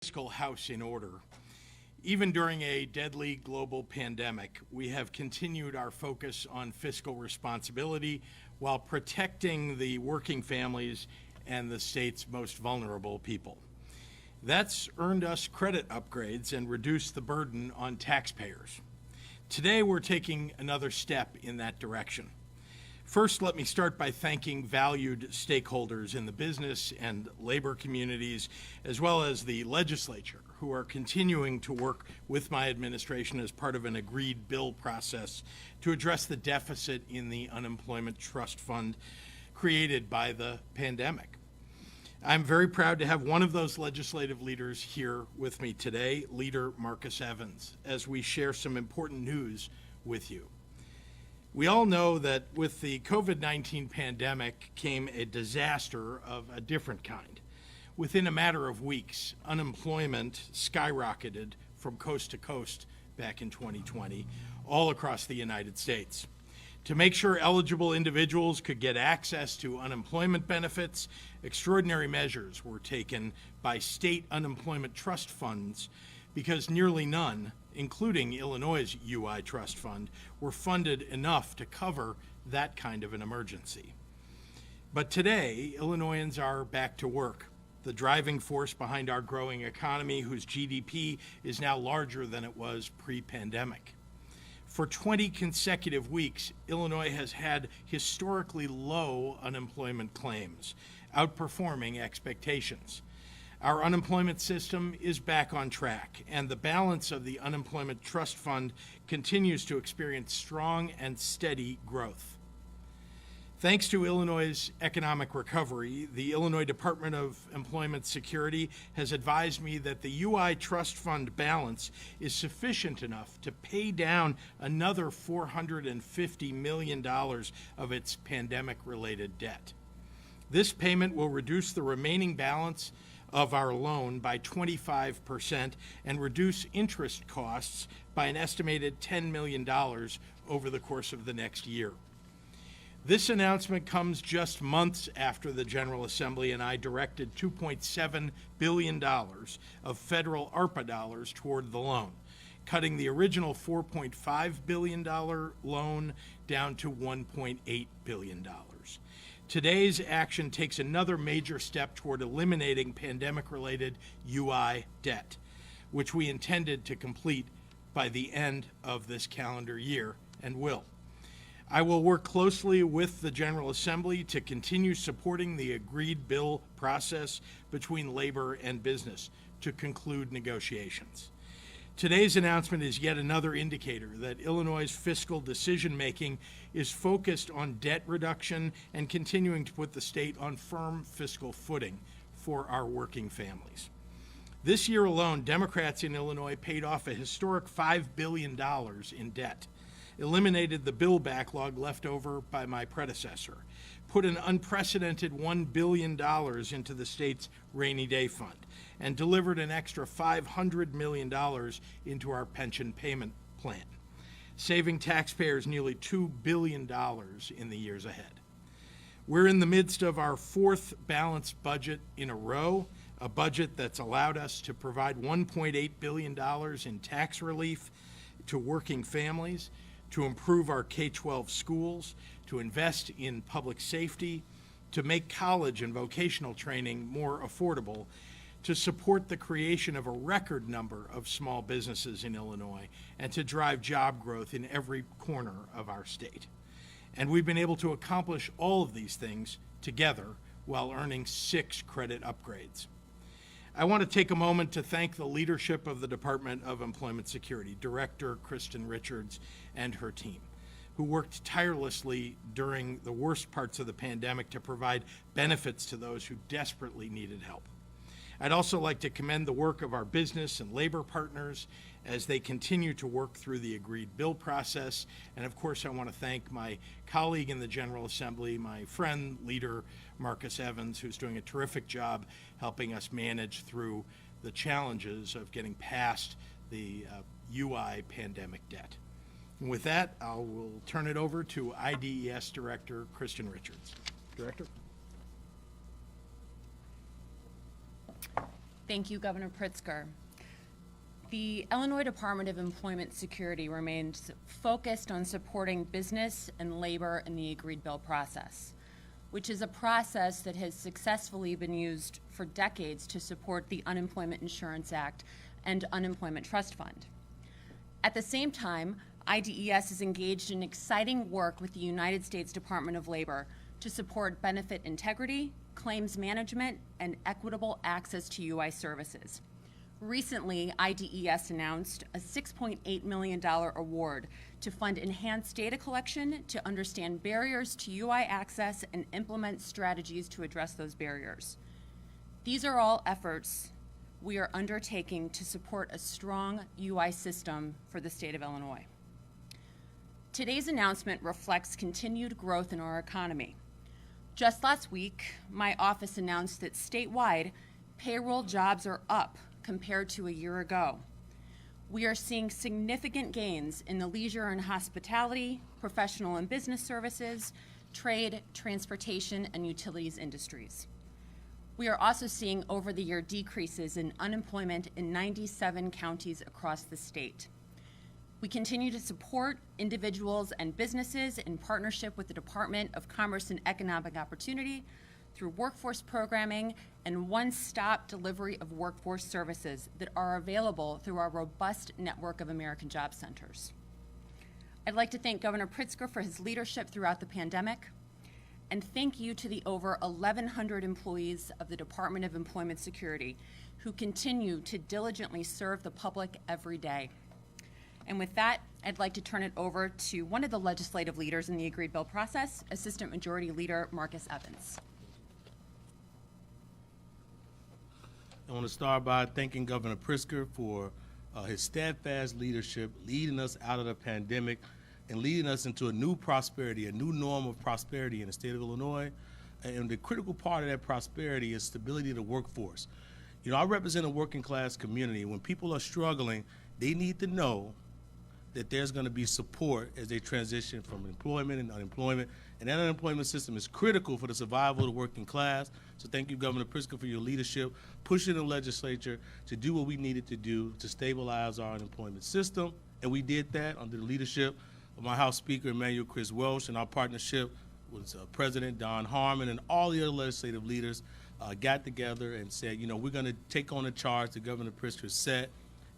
fiscal house in order. Even during a deadly global pandemic, we have continued our focus on fiscal responsibility while protecting the working families and the state's most vulnerable people. That's earned us credit upgrades and reduced the burden on taxpayers. Today, we're taking another step in that direction. First, let me start by thanking valued stakeholders in the business and labor communities, as well as the legislature, who are continuing to work with my administration as part of an agreed bill process to address the deficit in the unemployment trust fund created by the pandemic. I'm very proud to have one of those legislative leaders here with me today, Leader Marcus Evans, as we share some important news with you. We all know that with the COVID-19 pandemic came a disaster of a different kind. Within a matter of weeks, unemployment skyrocketed from coast to coast back in 2020, all across the United States. To make sure eligible individuals could get access to unemployment benefits, extraordinary measures were taken by state unemployment trust funds because nearly none, including Illinois' UI Trust Fund, were funded enough to cover that kind of an emergency. But today, Illinoisans are back to work, the driving force behind our growing economy, whose GDP is now larger than it was pre-pandemic. For 20 consecutive weeks, Illinois has had historically low unemployment claims, outperforming expectations. Our unemployment system is back on track, and the balance of the Unemployment Trust Fund continues to experience strong and steady growth. Thanks to Illinois' economic recovery, the Illinois Department of Employment Security has advised me that the UI Trust Fund balance is sufficient enough to pay down another $450 million of its pandemic-related debt. This payment will reduce the remaining balance of our loan by 25% and reduce interest costs by an estimated $10 million over the course of the next year. This announcement comes just months after the General Assembly and I directed $2.7 billion of federal ARPA dollars toward the loan, cutting the original $4.5 billion loan down to $1.8 billion. Today's action takes another major step toward eliminating pandemic-related UI debt, which we intended to complete by the end of this calendar year and will. I will work closely with the General Assembly to continue supporting the agreed bill process between labor and business to conclude negotiations. Today's announcement is yet another indicator that Illinois' fiscal decision-making is focused on debt reduction and continuing to put the state on firm fiscal footing for our working families. This year alone, Democrats in Illinois paid off a historic $5 billion in debt, eliminated the bill backlog left over by my predecessor, put an unprecedented $1 billion into the state's rainy day fund, and delivered an extra $500 million into our pension payment plan, saving taxpayers nearly $2 billion in the years ahead. We're in the midst of our fourth balanced budget in a row, a budget that's allowed us to provide $1.8 billion in tax relief to working families, to improve our K-12 schools, to invest in public safety, to make college and vocational training more affordable, to support the creation of a record number of small businesses in Illinois, and to drive job growth in every corner of our state. And we've been able to accomplish all of these things together while earning 6 credit upgrades. I want to take a moment to thank the leadership of the Department of Employment Security, Director Kristen Richards and her team, who worked tirelessly during the worst parts of the pandemic to provide benefits to those who desperately needed help. I'd also like to commend the work of our business and labor partners as they continue to work through the agreed bill process. And of course, I want to thank my colleague in the General Assembly, my friend, Leader Marcus Evans, who's doing a terrific job helping us manage through the challenges of getting past the UI pandemic debt. And with that, I will turn it over to IDES Director Kristen Richards. Director. Thank you, Governor Pritzker. The Illinois Department of Employment Security remains focused on supporting business and labor in the agreed bill process, which is a process that has successfully been used for decades to support the Unemployment Insurance Act and Unemployment Trust Fund. At the same time, IDES is engaged in exciting work with the United States Department of Labor to support benefit integrity, claims management, and equitable access to UI services. Recently, IDES announced a $6.8 million award to fund enhanced data collection to understand barriers to UI access and implement strategies to address those barriers. These are all efforts we are undertaking to support a strong UI system for the state of Illinois. Today's announcement reflects continued growth in our economy. Just last week, my office announced that statewide, payroll jobs are up compared to a year ago. We are seeing significant gains in the leisure and hospitality, professional and business services, trade, transportation, and utilities industries. We are also seeing over-the-year decreases in unemployment in 97 counties across the state. We continue to support individuals and businesses in partnership with the Department of Commerce and Economic Opportunity through workforce programming and one-stop delivery of workforce services that are available through our robust network of American Job Centers. I'd like to thank Governor Pritzker for his leadership throughout the pandemic, and thank you to the over 1,100 employees of the Department of Employment Security who continue to diligently serve the public every day. And with that, I'd like to turn it over to one of the legislative leaders in the agreed bill process, Assistant Majority Leader Marcus Evans. I want to start by thanking Governor Pritzker for his steadfast leadership, leading us out of the pandemic and leading us into a new prosperity, a new norm of prosperity in the state of Illinois. And the critical part of that prosperity is stability of the workforce. You know, I represent a working class community. When people are struggling, they need to know that there's going to be support as they transition from employment and unemployment. And that unemployment system is critical for the survival of the working class. So thank you, Governor Pritzker, for your leadership, pushing the legislature to do what we needed to do to stabilize our unemployment system. And we did that under the leadership of my House Speaker, Emmanuel Chris Welsh, and our partnership with President Don Harmon and all the other legislative leaders got together and said, you know, we're going to take on the charge that Governor Pritzker set,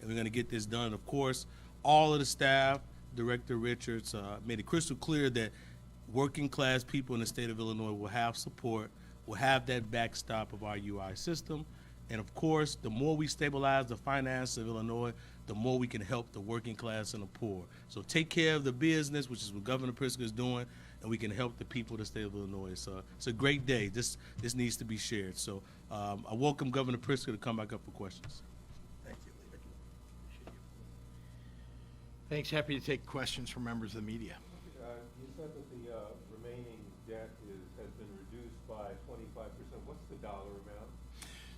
and we're going to get this done. And of course, all of the staff, Director Richards, made it crystal clear that working class people in the state of Illinois will have support, will have that backstop of our UI system. And of course, the more we stabilize the finances of Illinois, the more we can help the working class and the poor. So take care of the business, which is what Governor Pritzker is doing, and we can help the people of the state of Illinois. So it's a great day. This needs to be shared. So I welcome Governor Pritzker to come back up for questions. Thank you, Leader. Thanks. Happy to take questions from members of the media. You said that the remaining debt has been reduced by 25%. What's the dollar amount?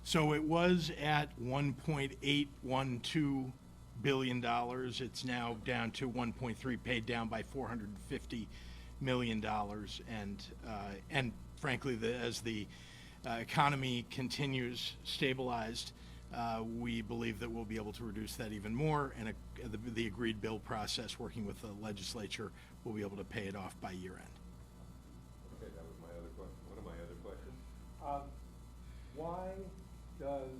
So it was at $1.812 billion. It's now down to 1.3, paid down by $450 million. And frankly, as the economy continues stabilized, we believe that we'll be able to reduce that even more. And the agreed bill process, working with the legislature, will be able to pay it off by year end. Okay, that was my other question. One of my other questions. Why does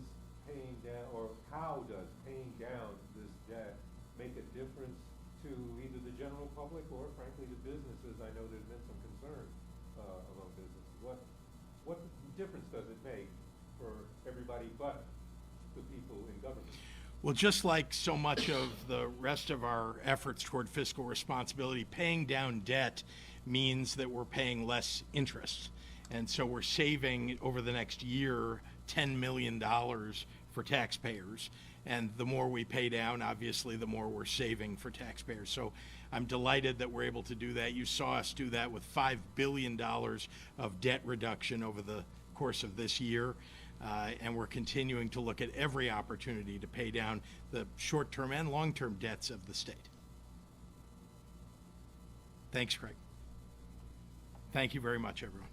paying down, or how does paying down this debt make a difference to either the general public or, frankly, the businesses? I know there's been some concern among businesses. What difference does it make for everybody but the people in government? Well, just like so much of the rest of our efforts toward fiscal responsibility, paying down debt means that we're paying less interest. And so we're saving over the next year $10 million for taxpayers. And the more we pay down, obviously, the more we're saving for taxpayers. So I'm delighted that we're able to do that. You saw us do that with $5 billion of debt reduction over the course of this year. And we're continuing to look at every opportunity to pay down the short-term and long-term debts of the state. Thanks, Craig. Thank you very much, everyone.